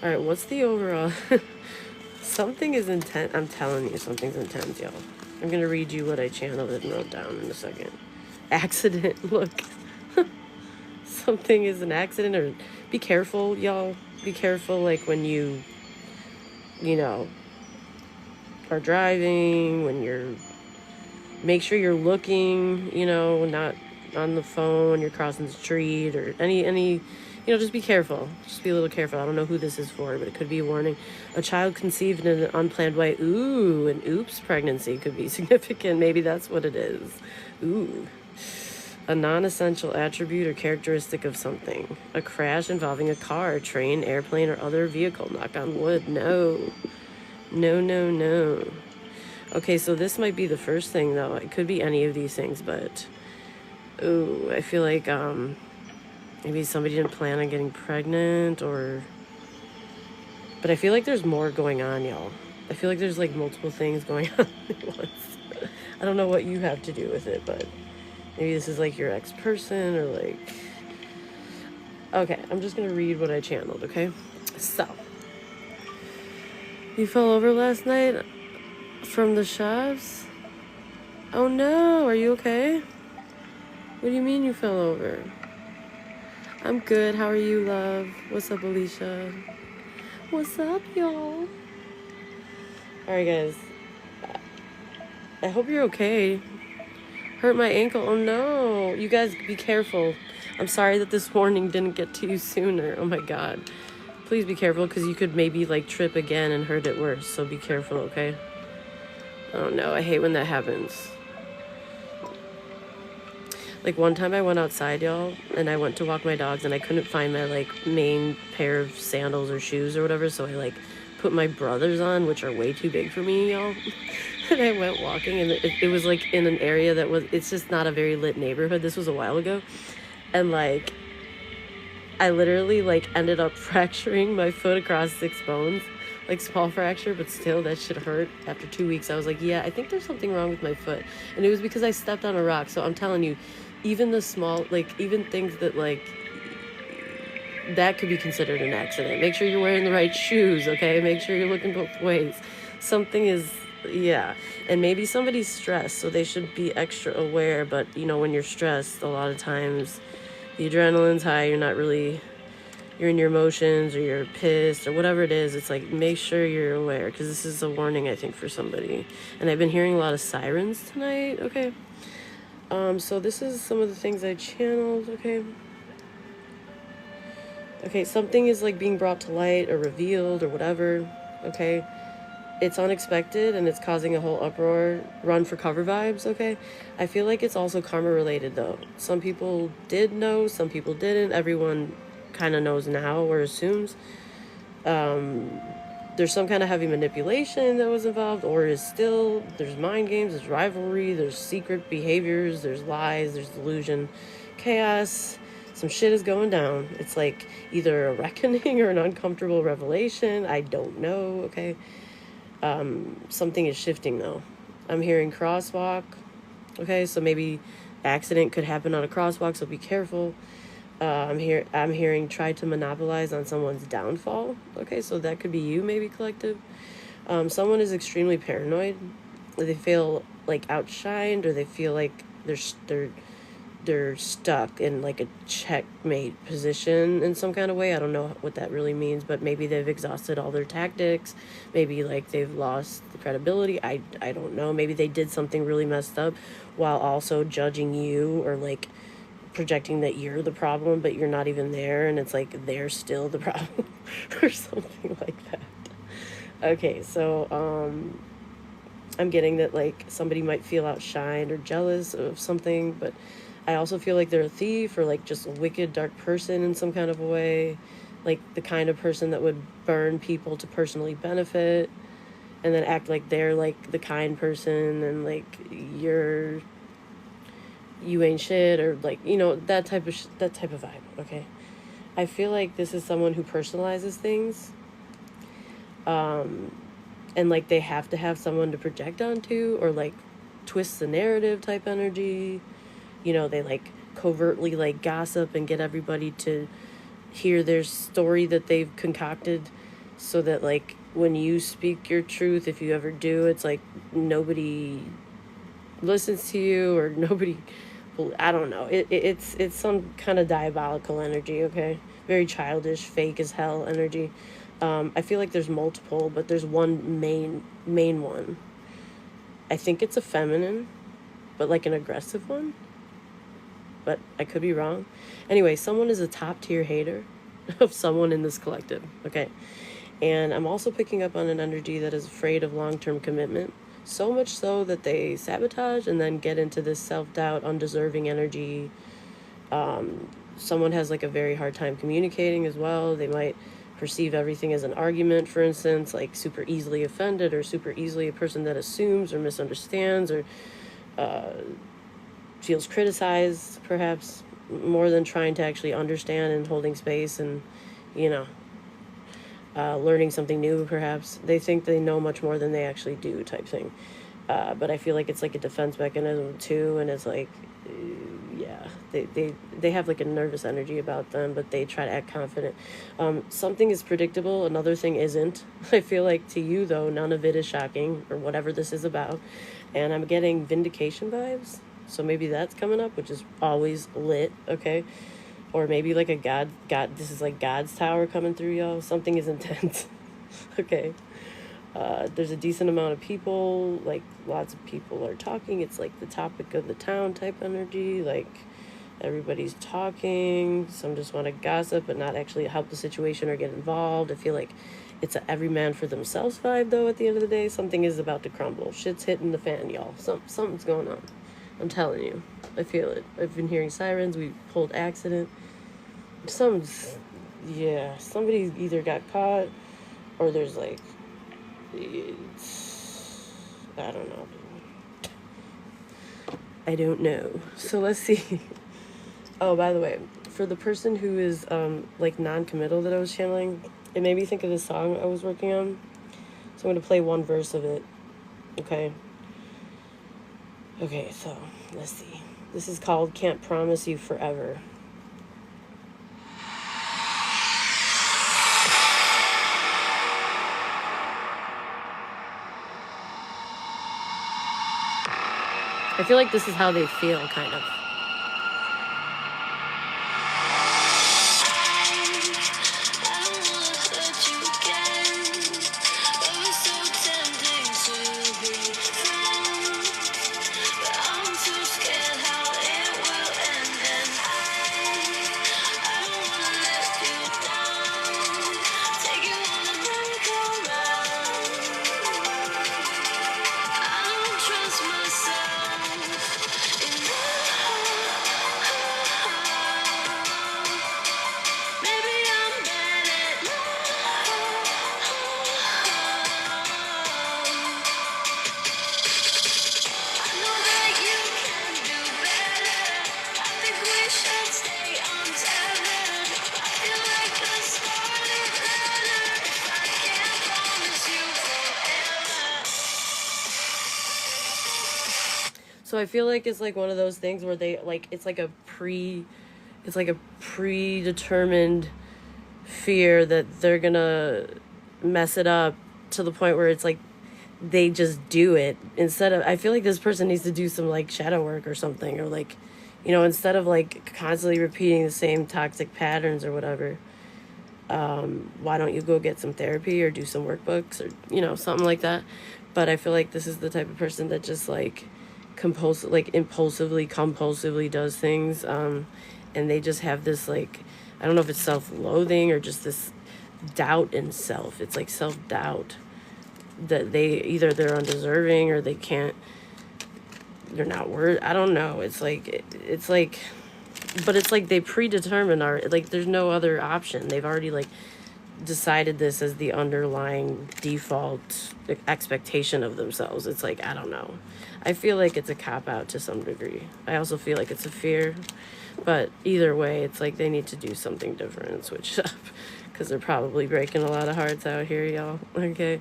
All right, what's the overall? Something is intense. I'm telling you, something's intense, y'all. I'm gonna read you what I channeled and wrote down in a second. Accident. Look, something is an accident, or be careful, y'all. Be careful, like when you know, are driving, when you're. Make sure you're looking, not on the phone. You're crossing the street or any. Just be careful. Just be a little careful. I don't know who this is for, but it could be a warning. A child conceived in an unplanned way. Ooh, an oops pregnancy could be significant. Maybe that's what it is. Ooh. A non-essential attribute or characteristic of something. A crash involving a car, train, airplane, or other vehicle. Knock on wood. No. No, no, no. Okay, so this might be the first thing, though. It could be any of these things, but... Ooh, I feel like, maybe somebody didn't plan on getting pregnant, or... But I feel like there's more going on, y'all. I feel like there's, like, multiple things going on at once. I don't know what you have to do with it, but... Maybe this is, like, your ex-person, or, like... Okay, I'm just gonna read what I channeled, okay? So... You fell over last night from the shops? Oh, no. Are you okay? What do you mean you fell over? I'm good. How are you, love? What's up, Alicia? What's up, y'all? Alright, guys. I hope you're okay. Hurt my ankle. Oh, no. You guys, be careful. I'm sorry that this warning didn't get to you sooner. Oh, my God. Please be careful, because you could maybe, like, trip again and hurt it worse. So be careful, okay? Oh, no. I hate when that happens. Like, one time I went outside, y'all, and I went to walk my dogs, and I couldn't find my, like, main pair of sandals or shoes or whatever, so I, like, put my brother's on, which are way too big for me, y'all. And I went walking, and it was, like, in an area that was, it's just not a very lit neighborhood. This was a while ago. And, like, I literally, like, ended up fracturing my foot across 6 bones. Like, small fracture, but still, that shit hurt. After 2 weeks, I was like, yeah, I think there's something wrong with my foot. And it was because I stepped on a rock. So I'm telling you, even the small, like, even things that, like, that could be considered an accident. Make sure you're wearing the right shoes, okay? Make sure you're looking both ways. Something is, yeah. And maybe somebody's stressed, so they should be extra aware. But, when you're stressed, a lot of times the adrenaline's high, you're in your emotions, or you're pissed, or whatever it is. It's like, make sure you're aware, because this is a warning, I think, for somebody. And I've been hearing a lot of sirens tonight, okay? So this is some of the things I channeled, okay? Okay, something is, like, being brought to light or revealed or whatever, okay? It's unexpected, and it's causing a whole uproar. Run for cover vibes, okay? I feel like it's also karma related, though. Some people did know, some people didn't. Everyone kind of knows now, or assumes. There's some kind of heavy manipulation that was involved, or is still. There's mind games, there's rivalry, there's secret behaviors, there's lies, there's delusion, chaos. Some shit is going down. It's like either a reckoning or an uncomfortable revelation. I don't know, okay? Something is shifting, though. I'm hearing crosswalk, okay? So maybe accident could happen on a crosswalk, so be careful. I'm hearing try to monopolize on someone's downfall. Okay, so that could be you, maybe, collective. Someone is extremely paranoid. They feel, like, outshined, or they feel like they're stuck in, like, a checkmate position in some kind of way. I don't know what that really means, but maybe they've exhausted all their tactics. Maybe, like, they've lost the credibility. I don't know. Maybe they did something really messed up while also judging you, or, like, projecting that you're the problem, but you're not even there, and it's like they're still the problem or something like that. Okay, so I'm getting that, like, somebody might feel outshined or jealous of something, but I also feel like they're a thief, or, like, just a wicked, dark person in some kind of a way, like the kind of person that would burn people to personally benefit, and then act like they're, like, the kind person, and, like, you ain't shit, or, like, that type of vibe, okay? I feel like this is someone who personalizes things, and, like, they have to have someone to project onto, or, like, twist the narrative type energy. They, like, covertly, like, gossip and get everybody to hear their story that they've concocted, so that like when you speak your truth, if you ever do, it's like nobody listens to you, or nobody, I don't know, it's some kind of diabolical energy. Okay, very childish, fake as hell energy. I feel like there's multiple, but there's one main one. I think it's a feminine, but like an aggressive one, but I could be wrong. Anyway, someone is a top tier hater of someone in this collective. Okay, and I'm also picking up on an energy that is afraid of long-term commitment, so much so that they sabotage and then get into this self-doubt, undeserving energy. Someone has like a very hard time communicating as well. They might perceive everything as an argument, for instance, like super easily offended, or super easily a person that assumes or misunderstands, or feels criticized, perhaps, more than trying to actually understand and holding space and, you know, learning something new, perhaps. They think they know much more than they actually do, type thing. But I feel like it's like a defense mechanism too, and it's like, yeah, they have like a nervous energy about them, but they try to act confident. Something is predictable, another thing isn't. I feel like to you, though, none of it is shocking, or whatever this is about. And I'm getting vindication vibes, so maybe that's coming up, which is always lit, okay? Or maybe like a God, this is like God's tower coming through, y'all. Something is intense. Okay. There's a decent amount of people, like lots of people are talking. It's like the topic of the town type energy, like everybody's talking. Some just want to gossip but not actually help the situation or get involved. I feel like it's a every man for themselves vibe, though. At the end of the day, something is about to crumble. Shit's hitting the fan, y'all. Something's going on. I'm telling you. I feel it. I've been hearing sirens. We pulled accident. Somebody's either got caught, or there's like, I don't know. I don't know. So let's see. Oh, by the way, for the person who is like non-committal that I was channeling, it made me think of this song I was working on. So I'm going to play one verse of it. Okay, so let's see. This is called Can't Promise You Forever. I feel like this is how they feel, kind of. So I feel like it's like one of those things where they like, it's like a predetermined fear that they're gonna mess it up, to the point where it's like they just do it instead of, I feel like this person needs to do some like shadow work or something, or like, you know, instead of like constantly repeating the same toxic patterns or whatever, why don't you go get some therapy or do some workbooks, or, you know, something like that. But I feel like this is the type of person that just like impulsively, compulsively does things, and they just have this like, I don't know if it's self-loathing or just this doubt in self. It's like self-doubt that they're undeserving, or they're not worth, I don't know. It's like but it's like they predetermine, like there's no other option. They've already like decided this as the underlying default expectation of themselves. It's like, I don't know. I feel like it's a cop-out to some degree. I also feel like it's a fear. But either way, it's like they need to do something different and switch it up, because they're probably breaking a lot of hearts out here, y'all. Okay.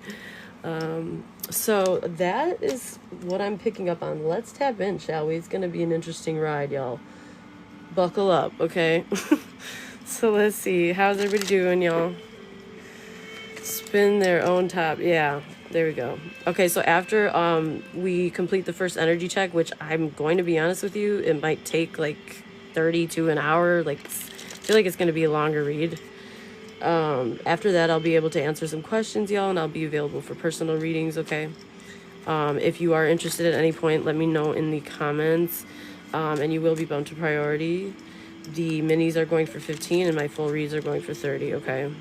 So that is what I'm picking up on. Let's tap in, shall we? It's going to be an interesting ride, y'all. Buckle up, okay? So let's see. How's everybody doing, y'all? Spin their own top. Yeah, there we go. Okay, so after we complete the first energy check, which I'm going to be honest with you, it might take like 30 to an hour. Like, I feel like it's going to be a longer read. After that, I'll be able to answer some questions, y'all, and I'll be available for personal readings, okay? If you are interested at any point, let me know in the comments, and you will be bumped to priority. The minis are going for 15, and my full reads are going for 30, okay?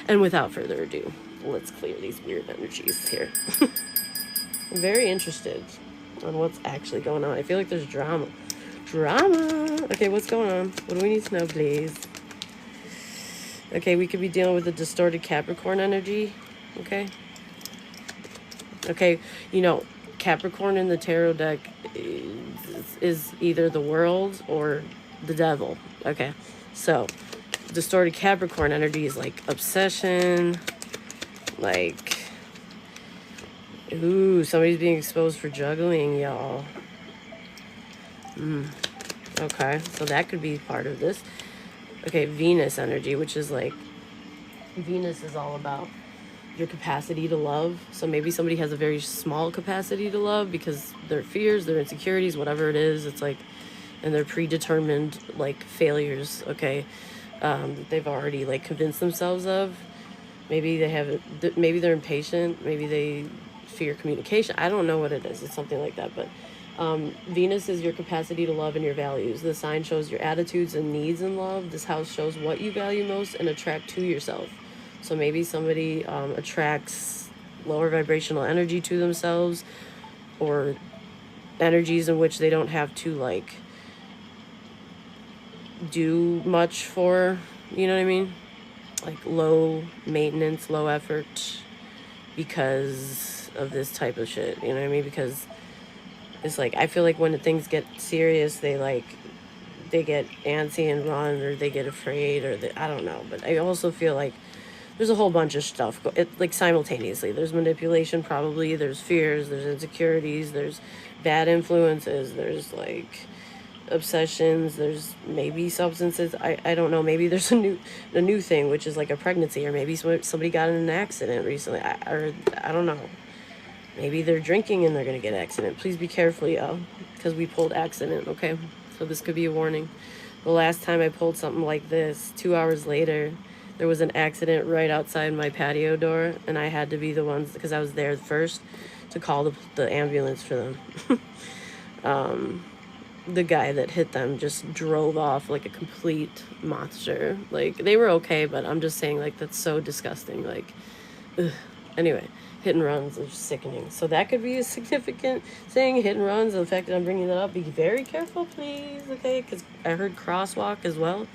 And without further ado, let's clear these weird energies here. I'm very interested on what's actually going on. I feel like there's drama. Drama! Okay, what's going on? What do we need to know, please? Okay, we could be dealing with a distorted Capricorn energy. Okay. Okay, you know, Capricorn in the tarot deck is either the world or the devil. Okay, so distorted Capricorn energy is like obsession, like, ooh, somebody's being exposed for juggling, y'all. Okay, so that could be part of this. Okay, Venus energy, which is like, Venus is all about your capacity to love. So maybe somebody has a very small capacity to love because their fears, their insecurities, whatever it is, it's like, and they're predetermined like failures, okay, they've already like convinced themselves of. Maybe they have, maybe they're impatient, maybe they fear communication. I don't know what it is. It's something like that. But Venus is your capacity to love and your values. The sign shows your attitudes and needs in love. This house shows what you value most and attract to yourself. So maybe somebody attracts lower vibrational energy to themselves, or energies in which they don't have to like do much for, you know what I mean? Like low maintenance, low effort, because of this type of shit, you know what I mean? Because it's like, I feel like when things get serious, they get antsy and run, or they get afraid, or I don't know. But I also feel like there's a whole bunch of stuff, like simultaneously. There's manipulation, probably. There's fears. There's insecurities. There's bad influences. There's like obsessions. There's maybe substances. I don't know. Maybe there's a new thing, which is like a pregnancy, or maybe somebody got in an accident recently. I don't know. Maybe they're drinking and they're gonna get an accident. Please be careful, y'all, because we pulled accident. Okay, so this could be a warning. The last time I pulled something like this, 2 hours later, there was an accident right outside my patio door, and I had to be the ones, because I was there first, to call the ambulance for them. The guy that hit them just drove off like a complete monster. Like, they were okay, but I'm just saying, like, that's so disgusting. Like, ugh. Anyway, hit and runs are sickening. So that could be a significant thing. Hit and runs, the fact that I'm bringing that up, be very careful, please, okay? Because I heard crosswalk as well.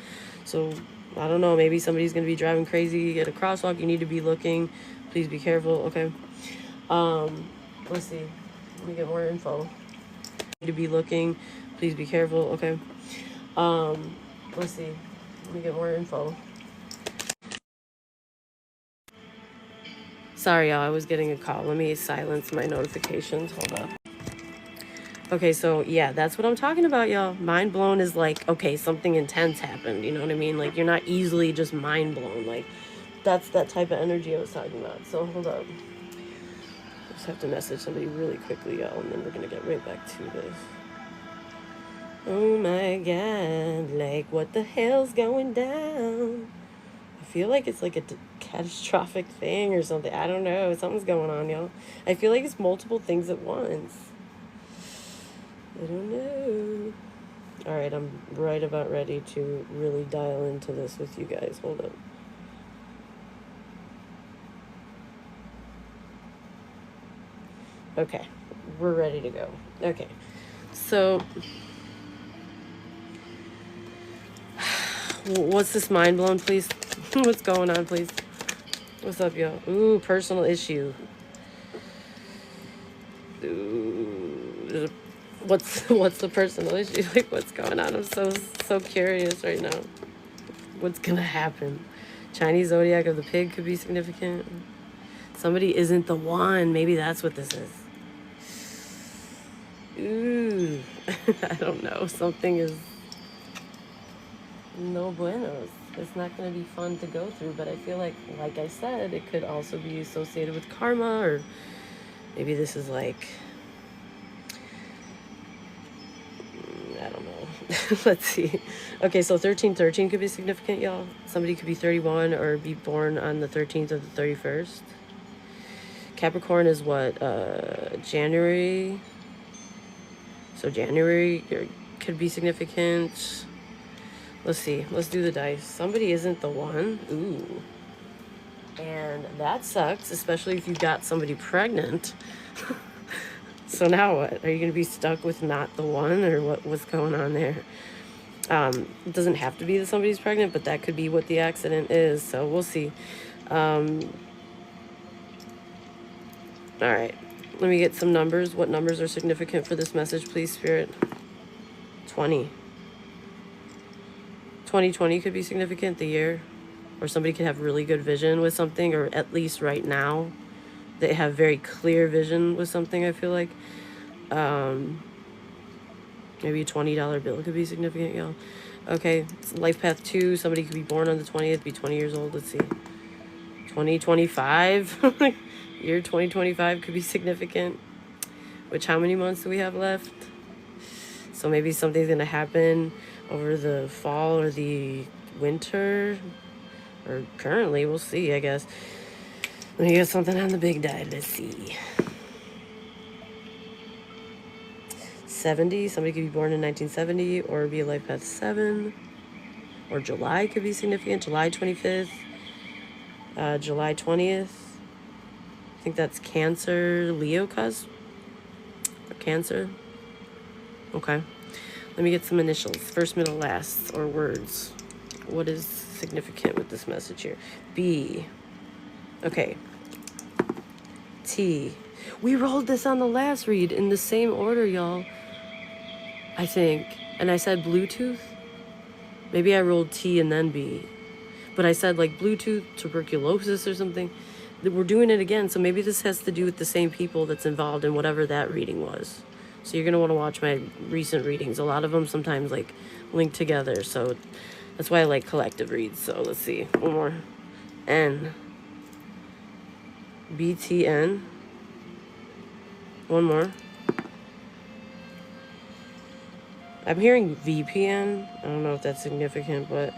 So I don't know, maybe somebody's going to be driving crazy at a crosswalk. You need to be looking. Please be careful, okay? Let's see. Let me get more info. Need to be looking. Please be careful, okay? Let's see. Let me get more info. Sorry, y'all, I was getting a call. Let me silence my notifications. Hold up. Okay, so yeah, that's what I'm talking about, y'all. Mind blown is like, okay, something intense happened. You know what I mean? Like, you're not easily just mind blown. Like, that's that type of energy I was talking about. So hold up. I just have to message somebody really quickly, y'all, and then we're gonna get right back to this. Oh my God, like, what the hell's going down? I feel like it's like a catastrophic thing or something. I don't know. Something's going on, y'all. I feel like it's multiple things at once. I don't know. All right, I'm right about ready to really dial into this with you guys. Hold up. Okay, we're ready to go. Okay, so what's this mind blown, please? What's going on, please? What's up, y'all? Ooh, personal issue. Ooh, what's the personal issue? Like, what's going on? I'm so curious right now. What's gonna happen? Chinese zodiac of the pig could be significant. Somebody isn't the one. Maybe that's what this is. Ooh, I don't know. Something is no buenos. It's not going to be fun to go through, but I feel like I said, it could also be associated with karma, or maybe this is like, I don't know. Let's see. Okay, so 1313 could be significant, y'all. Somebody could be 31 or be born on the 13th or the 31st. Capricorn is what? January. So January could be significant. Let's see. Let's do the dice. Somebody isn't the one. Ooh. And that sucks, especially if you got somebody pregnant. So now what? Are you going to be stuck with not the one, or what's going on there? It doesn't have to be that somebody's pregnant, but that could be what the accident is. So we'll see. All right. Let me get some numbers. What numbers are significant for this message, please, Spirit? 20. 2020 could be significant, the year. Or somebody could have really good vision with something, or at least right now, they have very clear vision with something, I feel like. Maybe a $20 bill could be significant, y'all. Okay, life path 2. Somebody could be born on the 20th, be 20 years old. Let's see. 2025. Year 2025 could be significant. Which, how many months do we have left? So maybe something's going to happen over the fall or the winter. Or currently, we'll see, I guess. Let me get something on the big die. Let's see. 70. Somebody could be born in 1970 or be a life path 7. Or July could be significant. July 25th. July 20th. I think that's Cancer, Leo cusp. Or Cancer. Okay. Let me get some initials. First, middle, last, or words. What is significant with this message here? B. Okay. T. We rolled this on the last read in the same order, y'all. I think. And I said Bluetooth. Maybe I rolled T and then B. But I said like Bluetooth, tuberculosis or something. We're doing it again. So maybe this has to do with the same people that's involved in whatever that reading was. So you're going to want to watch my recent readings. A lot of them sometimes like link together. So that's why I like collective reads. So let's see. One more. N. BTN. One more. I'm hearing VPN. I don't know if that's significant, but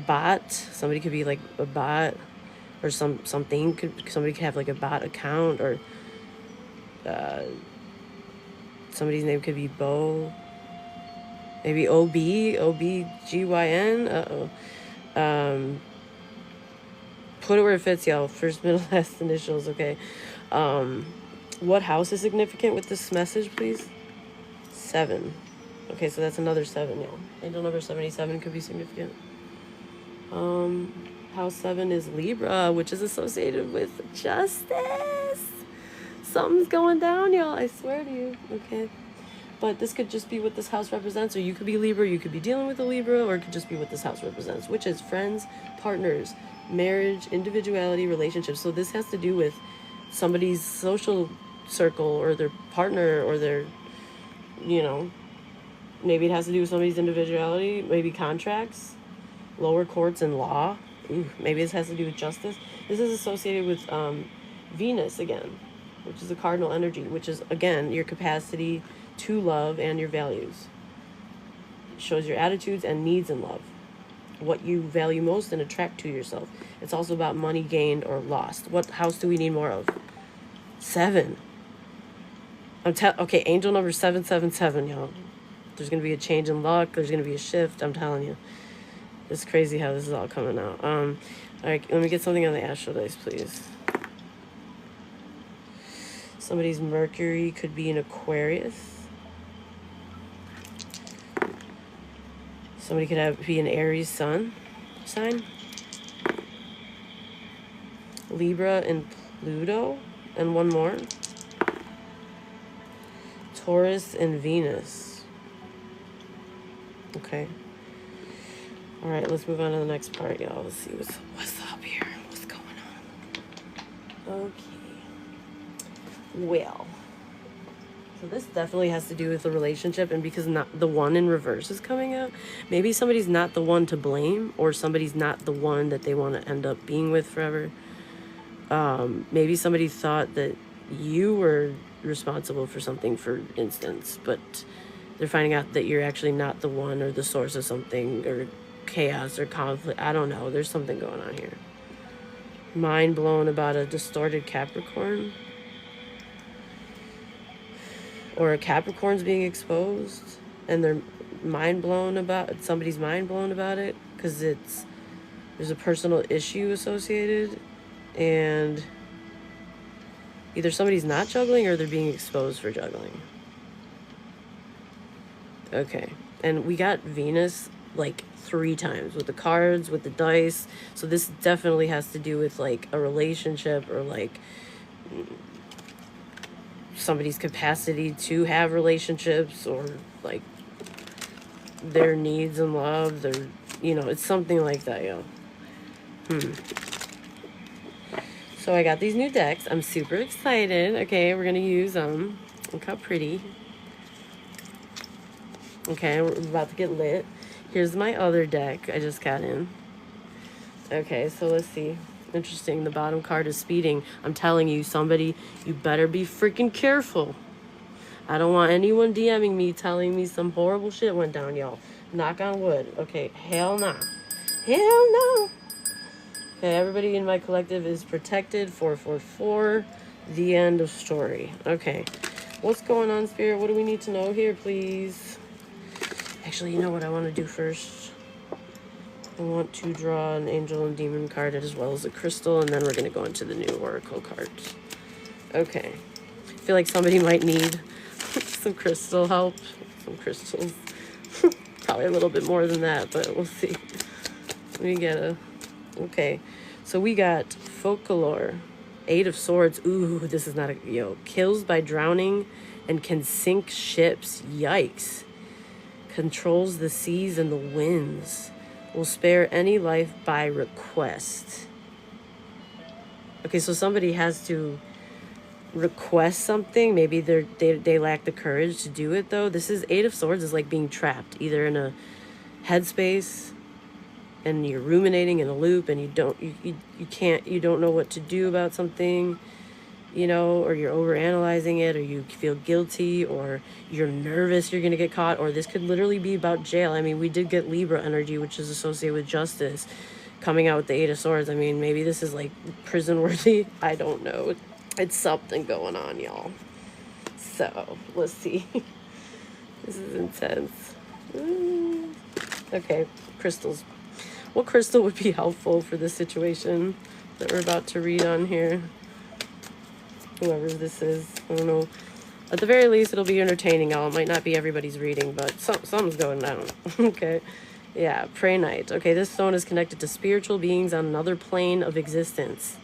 bot. Somebody could be like a bot, or something. Somebody could have like a bot account, or somebody's name could be Bo. Maybe OBGYN. Put it where it fits, y'all. First, middle, last initials. Okay. What house is significant with this message, please? 7. Okay, so that's another 7, y'all. Angel number 77 could be significant. House 7 is Libra, which is associated with justice. Something's going down, y'all. I swear to you. Okay. But this could just be what this house represents, or you could be Libra, you could be dealing with a Libra, or it could just be what this house represents, which is friends, partners, marriage, individuality, relationships. So this has to do with somebody's social circle, or their partner, or their, maybe it has to do with somebody's individuality, maybe contracts, lower courts and law. Maybe this has to do with justice. This is associated with Venus again, which is a cardinal energy, which is, again, your capacity to love and your values. It shows your attitudes and needs in love, what you value most and attract to yourself. It's also about money gained or lost. What house do we need more of? 7. Okay, angel number 777, y'all. There's going to be a change in luck. There's going to be a shift. I'm telling you. It's crazy how this is all coming out. All right, let me get something on the astral dice, please. Somebody's Mercury could be in Aquarius. Somebody could be an Aries sun sign. Libra and Pluto. And one more. Taurus and Venus. Okay. All right, let's move on to the next part, y'all. Let's see what's up here. What's going on? Okay. Well, So this definitely has to do with the relationship, and because not the one in reverse is coming out, maybe somebody's not the one to blame, or somebody's not the one that they want to end up being with forever. Maybe somebody thought that you were responsible for something, for instance, but they're finding out that you're actually not the one or the source of something, or chaos or conflict. I don't know. There's something going on here. Mind blown about a distorted Capricorn. Or a Capricorn's being exposed and they're mind blown about, somebody's mind blown about it because there's a personal issue associated, and either somebody's not juggling or they're being exposed for juggling. Okay, and we got Venus like 3 times with the cards, with the dice, so this definitely has to do with like a relationship, or like somebody's capacity to have relationships, or like their needs and love, their, it's something like that, yo. So I got these new decks. I'm super excited. Okay, we're gonna use them. Look how pretty. Okay, we're about to get lit. Here's my other deck I just got in. Okay, so let's see. Interesting. The bottom card is speeding. I'm telling you, somebody, you better be freaking careful. I don't want anyone DMing me telling me some horrible shit went down, y'all. Knock on wood. Okay, hell no. Hell no. Okay, everybody in my collective is protected. 444. The end of story. Okay. What's going on, Spirit? What do we need to know here, please? Actually, you know what I want to do first? I want to draw an angel and demon card as well as a crystal, and then we're going to go into the new oracle cards. Okay. I feel like somebody might need some crystal help. Some crystals. Probably a little bit more than that, but we'll see. Let me get a... Okay. So we got Folklore. 8 of Swords. Ooh, this is not a... Yo. Kills by drowning and can sink ships. Yikes. Controls the seas and the winds. Will spare any life by request. Okay, so somebody has to request something. Maybe they lack the courage to do it, though. This is 8 of Swords is like being trapped, either in a headspace and you're ruminating in a loop, and you don't know what to do about something, or you're overanalyzing it, or you feel guilty, or you're nervous you're going to get caught, or this could literally be about jail. I mean, we did get Libra energy, which is associated with justice, coming out with the 8 of Swords. I mean, maybe this is like prison worthy. I don't know. It's something going on, y'all. So, let's see. This is intense. Okay, crystals. What crystal would be helpful for this situation that we're about to read on here? Whoever this is, I don't know. At the very least, it'll be entertaining, y'all. It might not be everybody's reading, but something's going down. Okay. Yeah, Prehnite. Okay, this stone is connected to spiritual beings on another plane of existence.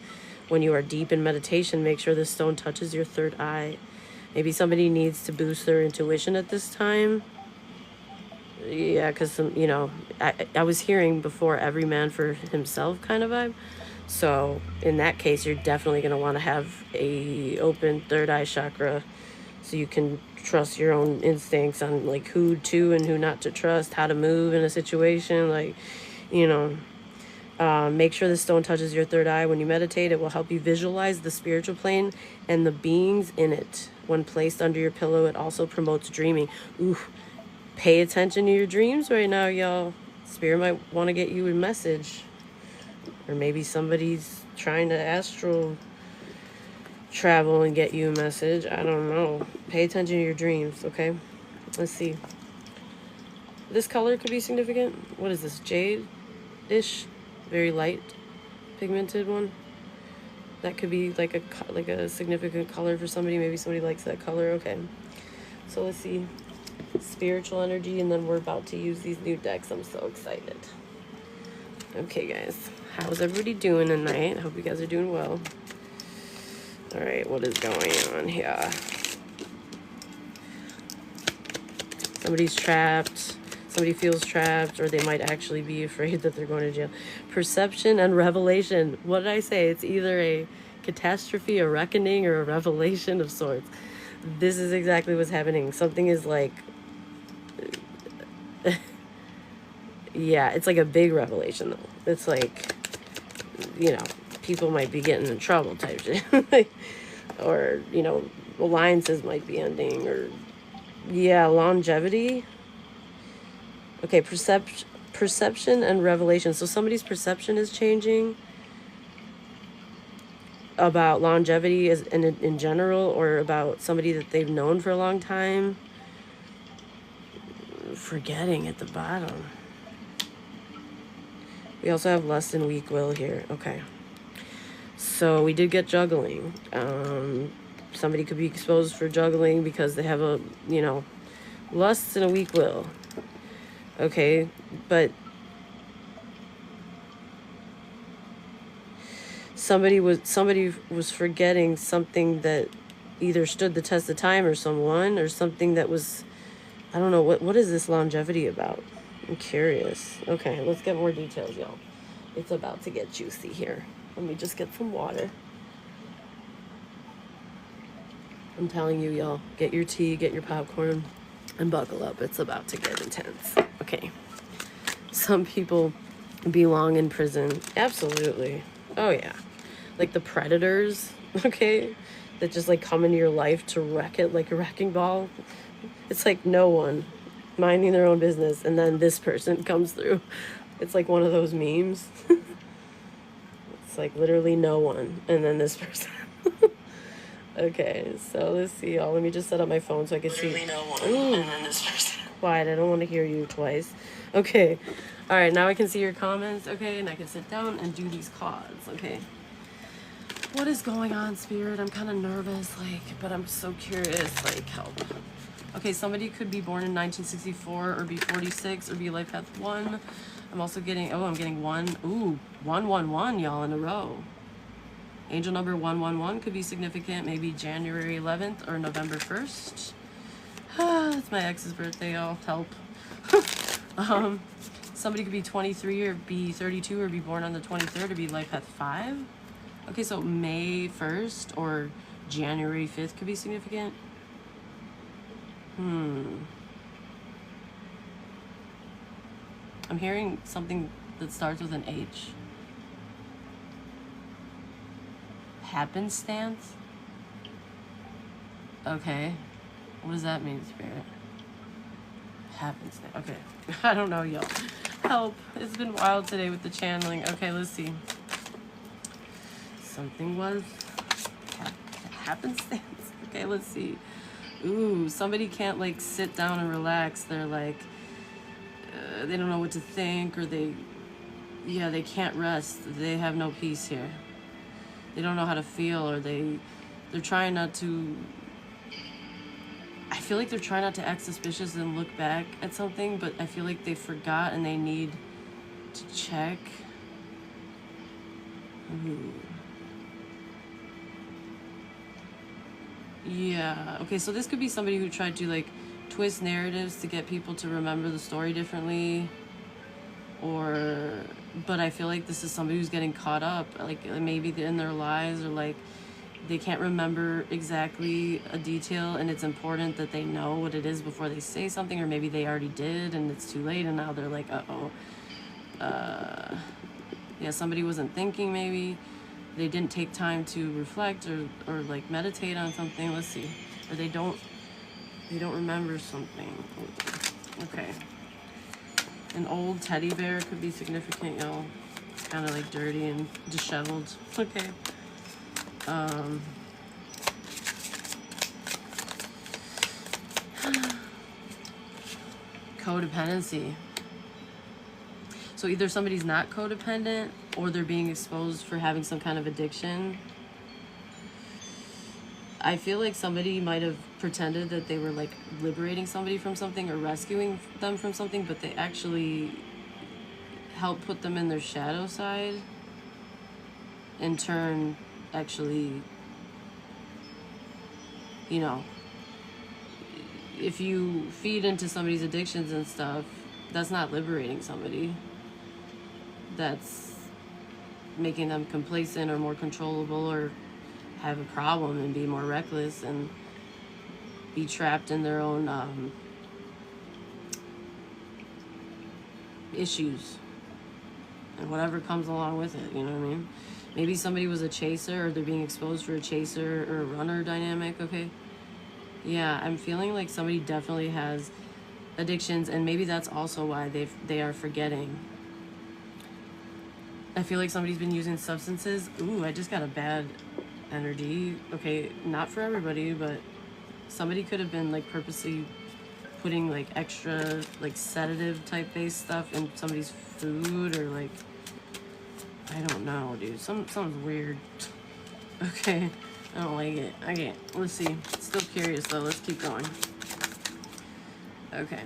When you are deep in meditation, make sure this stone touches your third eye. Maybe somebody needs to boost their intuition at this time. Yeah, because, I was hearing before every man for himself kind of vibe. So in that case, you're definitely going to want to have a open third eye chakra so you can trust your own instincts on like who to and who not to trust, how to move in a situation. Like, make sure the stone touches your third eye when you meditate. It will help you visualize the spiritual plane and the beings in it. When placed under your pillow, it also promotes dreaming. Ooh, pay attention to your dreams right now, y'all. Spirit might want to get you a message. Or maybe somebody's trying to astral travel and get you a message. I don't know. Pay attention to your dreams, okay? Let's see. This color could be significant. What is this? Jade-ish? Very light pigmented one. That could be like a significant color for somebody. Maybe somebody likes that color. Okay. So let's see. Spiritual energy, and then we're about to use these new decks. I'm so excited. Okay, guys. How's everybody doing tonight? I hope you guys are doing well. All right, what is going on here? Somebody's trapped. Somebody feels trapped, or they might actually be afraid that they're going to jail. Perception and revelation. What did I say? It's either a catastrophe, a reckoning, or a revelation of sorts. This is exactly what's happening. Something is like, yeah, it's like a big revelation though. It's like, you know, people might be getting in trouble type shit. Or, you know, alliances might be ending, or, yeah, longevity. Okay, perception and revelation. So somebody's perception is changing about longevity as in general, or about somebody that they've known for a long time. Forgetting at the bottom. We also have lust and weak will here. Okay. So we did get juggling. Somebody could be exposed for juggling because they have a, you know, lust and a weak will. Okay, but somebody was forgetting something that either stood the test of time, or someone, or something that was, I don't know, what is this longevity about? I'm curious. Okay, let's get more details, y'all. It's about to get juicy here. Let me just get some water. I'm telling you, y'all, get your tea, get your popcorn, and buckle up. It's about to get intense. Okay. Some people belong in prison. Absolutely. Oh, yeah. Like the predators, okay? That just like come into your life to wreck it like a wrecking ball. It's like no one minding their own business, and then this person comes through. It's like one of those memes. It's like literally no one, and then this person. Okay, so let's see, y'all. Let me just set up my phone so I can see. Literally no one, and then this person. Quiet, I don't want to hear you twice. Okay, all right, now I can see your comments, okay, and I can sit down and do these cards, okay. What is going on, Spirit? I'm kind of nervous, like, but I'm so curious, like, help. Okay, somebody could be born in 1964 or be 46 or be life path 1. I'm also getting, I'm getting 1. Ooh, 111, y'all, in a row. Angel number 111 could be significant, maybe January 11th or November 1st. It's my ex's birthday, y'all. Help. Somebody could be 23 or be 32 or be born on the 23rd or be life path 5. Okay, so May 1st or January 5th could be significant. I'm hearing something that starts with an H. Happenstance? Okay. What does that mean, Spirit? Happenstance. Okay. I don't know, y'all. Help. It's been wild today with the channeling. Okay, let's see. Something was happenstance. Okay, let's see. Ooh, somebody can't like sit down and relax. They're like, they don't know what to think, or they can't rest. They have no peace here. They don't know how to feel, or they're trying not to. I feel like they're trying not to act suspicious and look back at something, but I feel like they forgot and they need to check. Ooh. Yeah, okay, so this could be somebody who tried to like twist narratives to get people to remember the story differently, but I feel like this is somebody who's getting caught up, like maybe in their lives, or like they can't remember exactly a detail, and it's important that they know what it is before they say something, or maybe they already did and it's too late and now they're like, yeah, somebody wasn't thinking, maybe they didn't take time to reflect or like meditate on something. Let's see. Or they don't remember something. Okay. An old teddy bear could be significant, y'all. It's kind of like dirty and disheveled. Okay. Codependency. So either somebody's not codependent or they're being exposed for having some kind of addiction. I feel like somebody might have pretended that they were like liberating somebody from something or rescuing them from something, but they actually helped put them in their shadow side. In turn, actually, you know, if you feed into somebody's addictions and stuff, that's not liberating somebody. That's making them complacent or more controllable or have a problem and be more reckless. And be trapped in their own issues and whatever comes along with it, you know what I mean? Maybe somebody was a chaser, or they're being exposed for a chaser or a runner dynamic, okay? Yeah, I'm feeling like somebody definitely has addictions, and maybe that's also why they are forgetting. I feel like somebody's been using substances. Ooh, I just got a bad energy. Okay, not for everybody, but somebody could have been like purposely putting like extra like sedative type based stuff in somebody's food, or like, I don't know, dude. Sounds weird. Okay, I don't like it. Okay, let's see. Still curious though. Let's keep going. Okay.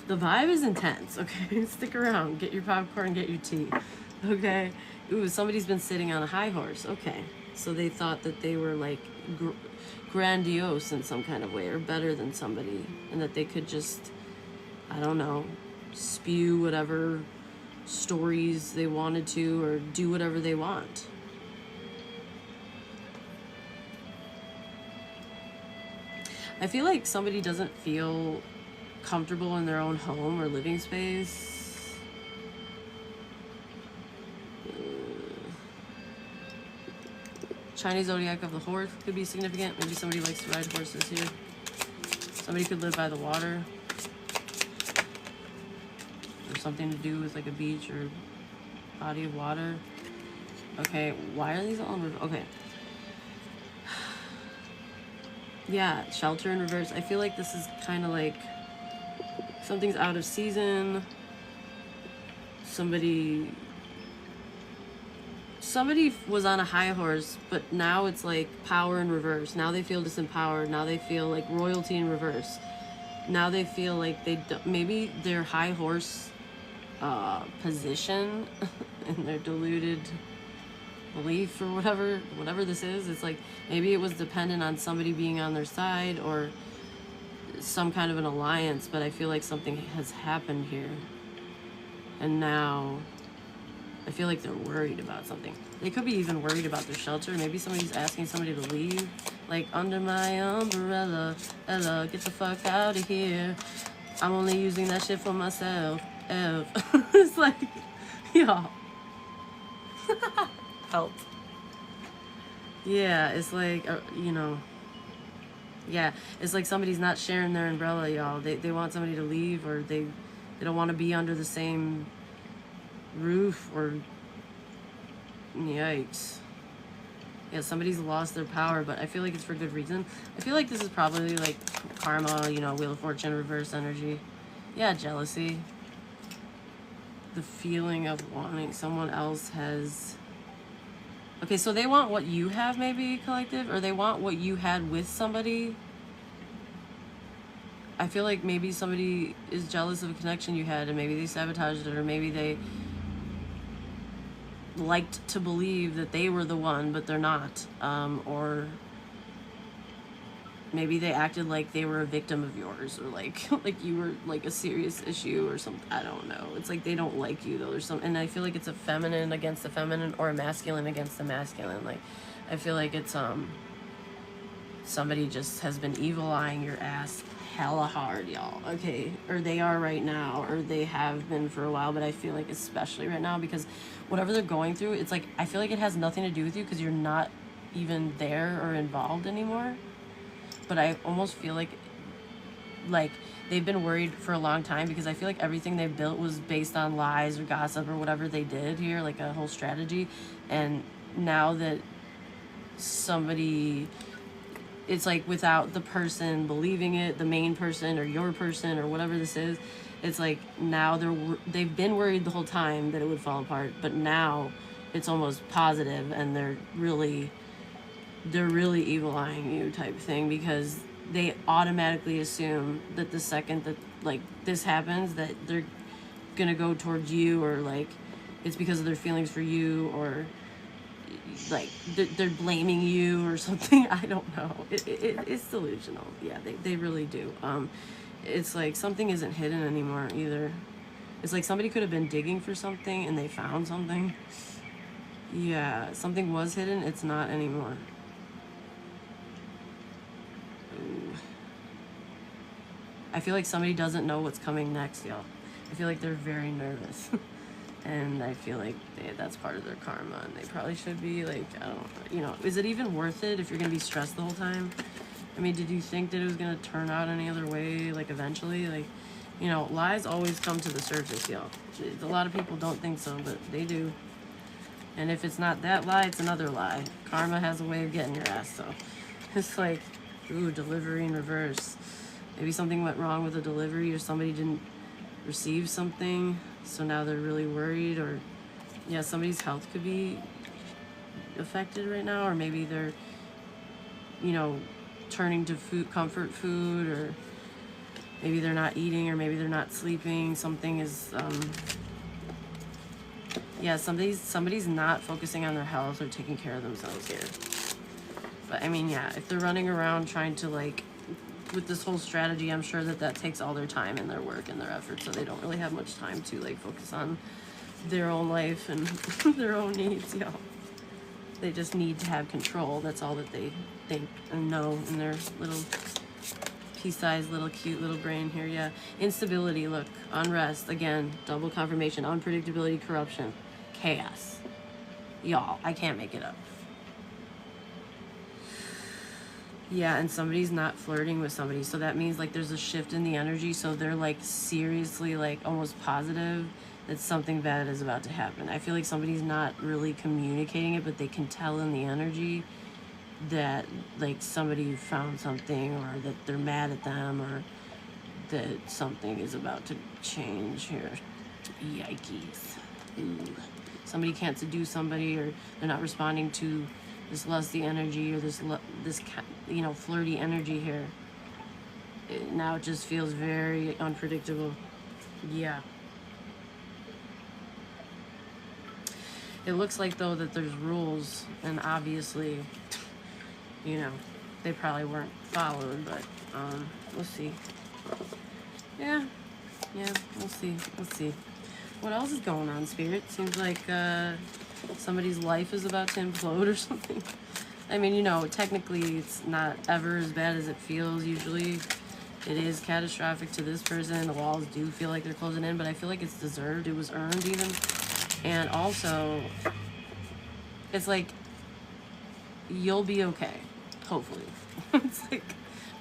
The vibe is intense, okay? Stick around. Get your popcorn, get your tea, okay? Ooh, somebody's been sitting on a high horse, okay. So they thought that they were like grandiose in some kind of way, or better than somebody, and that they could just, I don't know, spew whatever stories they wanted to, or do whatever they want. I feel like somebody doesn't feel comfortable in their own home or living space. Chinese zodiac of the horse could be significant. Maybe somebody likes to ride horses here. Somebody could live by the water, or something to do with like a beach or body of water. Okay, why are these all in reverse? Okay. Yeah, shelter in reverse. I feel like this is kind of like something's out of season. Somebody was on a high horse, but now it's like power in reverse. Now they feel disempowered. Now they feel like royalty in reverse. Now they feel like maybe their high horse position and their deluded belief, or whatever this is. It's like maybe it was dependent on somebody being on their side, or some kind of an alliance, but I feel like something has happened here, and now I feel like they're worried about something. They could be even worried about their shelter. Maybe somebody's asking somebody to leave, like, under my umbrella, Ella, get the fuck out of here, I'm only using that shit for myself. It's like, y'all. Help. Yeah, it's like, you know, yeah, it's like somebody's not sharing their umbrella, y'all. They want somebody to leave, or they don't want to be under the same roof, or yikes. Yeah, somebody's lost their power, but I feel like it's for good reason. I feel like this is probably like karma, you know, Wheel of Fortune reverse energy. Yeah, jealousy. The feeling of wanting someone else has... Okay, so they want what you have, maybe, collective, or they want what you had with somebody. I feel like maybe somebody is jealous of a connection you had, and maybe they sabotaged it, or maybe they liked to believe that they were the one, but they're not. Or maybe they acted like they were a victim of yours, or like you were like a serious issue or something. I don't know. It's like they don't like you though. There's some, and I feel like it's a feminine against the feminine, or a masculine against the masculine. Like, I feel like it's somebody just has been evil eyeing your ass hella hard, y'all. Okay, or they are right now, or they have been for a while, but I feel like especially right now, because whatever they're going through, it's like I feel like it has nothing to do with you, because you're not even there or involved anymore. But I almost feel like they've been worried for a long time, because I feel like everything they built was based on lies or gossip or whatever they did here, like a whole strategy. And now that somebody, it's like without the person believing it, the main person or your person or whatever this is, it's like now they've been worried the whole time that it would fall apart, but now it's almost positive, and they're really evil eyeing you type thing, because they automatically assume that the second that like this happens, that they're gonna go towards you, or like it's because of their feelings for you, or like they're blaming you or something. I don't know. It's delusional. Yeah, they really do. It's like something isn't hidden anymore either. It's like somebody could have been digging for something and they found something. Yeah, something was hidden, it's not anymore. Ooh. I feel like somebody doesn't know what's coming next, y'all. I feel like they're very nervous. And I feel like that's part of their karma, and they probably should be, like, I don't, you know, is it even worth it if you're going to be stressed the whole time? I mean, did you think that it was going to turn out any other way, like, eventually? Like, you know, lies always come to the surface, y'all. A lot of people don't think so, but they do. And if it's not that lie, it's another lie. Karma has a way of getting your ass, so. It's like, ooh, delivery in reverse. Maybe something went wrong with the delivery, or somebody didn't receive something, so now they're really worried, or yeah, somebody's health could be affected right now, or maybe they're, you know, turning to food, comfort food, or maybe they're not eating, or maybe they're not sleeping. Something is yeah, somebody's not focusing on their health or taking care of themselves here. But I mean, yeah, if they're running around trying to, like, with this whole strategy, I'm sure that takes all their time and their work and their effort, so they don't really have much time to, like, focus on their own life and their own needs, you know. They just need to have control. That's all that they think and know in their little pea-sized, little cute little brain here. Yeah, instability, look, unrest, again, double confirmation, unpredictability, corruption, chaos. Y'all, I can't make it up. Yeah, and somebody's not flirting with somebody, so that means, like, there's a shift in the energy, so they're, like, seriously, like, almost positive that something bad is about to happen. I feel like somebody's not really communicating it, but they can tell in the energy that, like, somebody found something, or that they're mad at them, or that something is about to change here. Yikes. Ooh. Somebody can't seduce somebody, or they're not responding to this lusty energy, or this you know, flirty energy here. Now it just feels very unpredictable. Yeah. It looks like, though, that there's rules, and obviously, you know, they probably weren't followed, but we'll see. Yeah, we'll see. Let's see. What else is going on, Spirit? Seems like somebody's life is about to implode or something. I mean, you know, technically it's not ever as bad as it feels usually. It is catastrophic to this person. The walls do feel like they're closing in, but I feel like it's deserved. It was earned even. And also, it's like, you'll be okay, hopefully. It's like,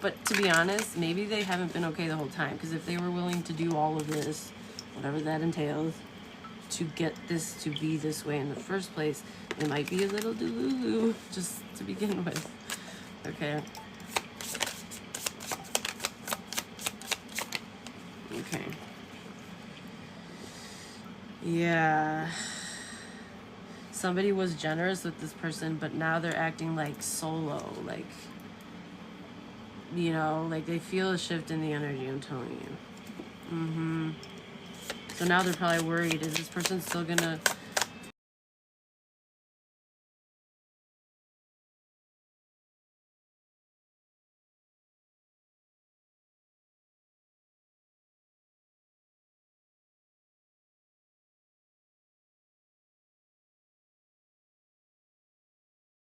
but to be honest, maybe they haven't been okay the whole time, because if they were willing to do all of this, whatever that entails, to get this to be this way in the first place, it might be a little delulu just to begin with. Okay. Okay. Yeah. Somebody was generous with this person, but now they're acting like solo, like, you know, like they feel a shift in the energy, I'm telling you. So now they're probably worried, is this person still gonna